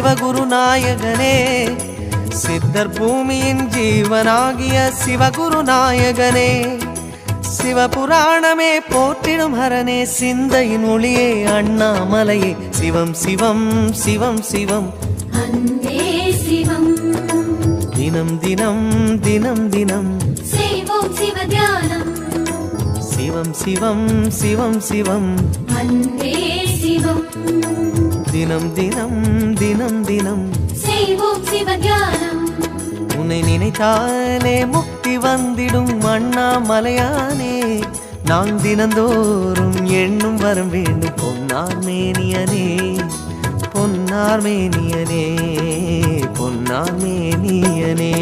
சிவகுருநாயகனே, சித்தர் பூமியின் ஜீவனாகிய சிவகுருநாயகனே, சிவபுராணமே போற்றிடும் ஹரனே, சிந்தையின் ஒளியே அண்ணாமலையே, சிவம் சிவம் சிவம் சிவம் அன்பே சிவம். தினம் தினம் தினம் தினம் செய்வோம் சிவ தியானம். சிவம் சிவம் சிவம் சிவம் அன்பே சிவம். தினம் தினம் தினம் தினம் செய்வோம் சிவ தியானம். உன்னை நினைத்தாலே முக்தி வந்திடும் அண்ணாமலையானே, நான் தினந்தோறும் எண்ணும் வரம் வேண்டும் பொன்னார் மேனியனே, பொன்னார் மேனியனே, பொன்னார் மேனியனே.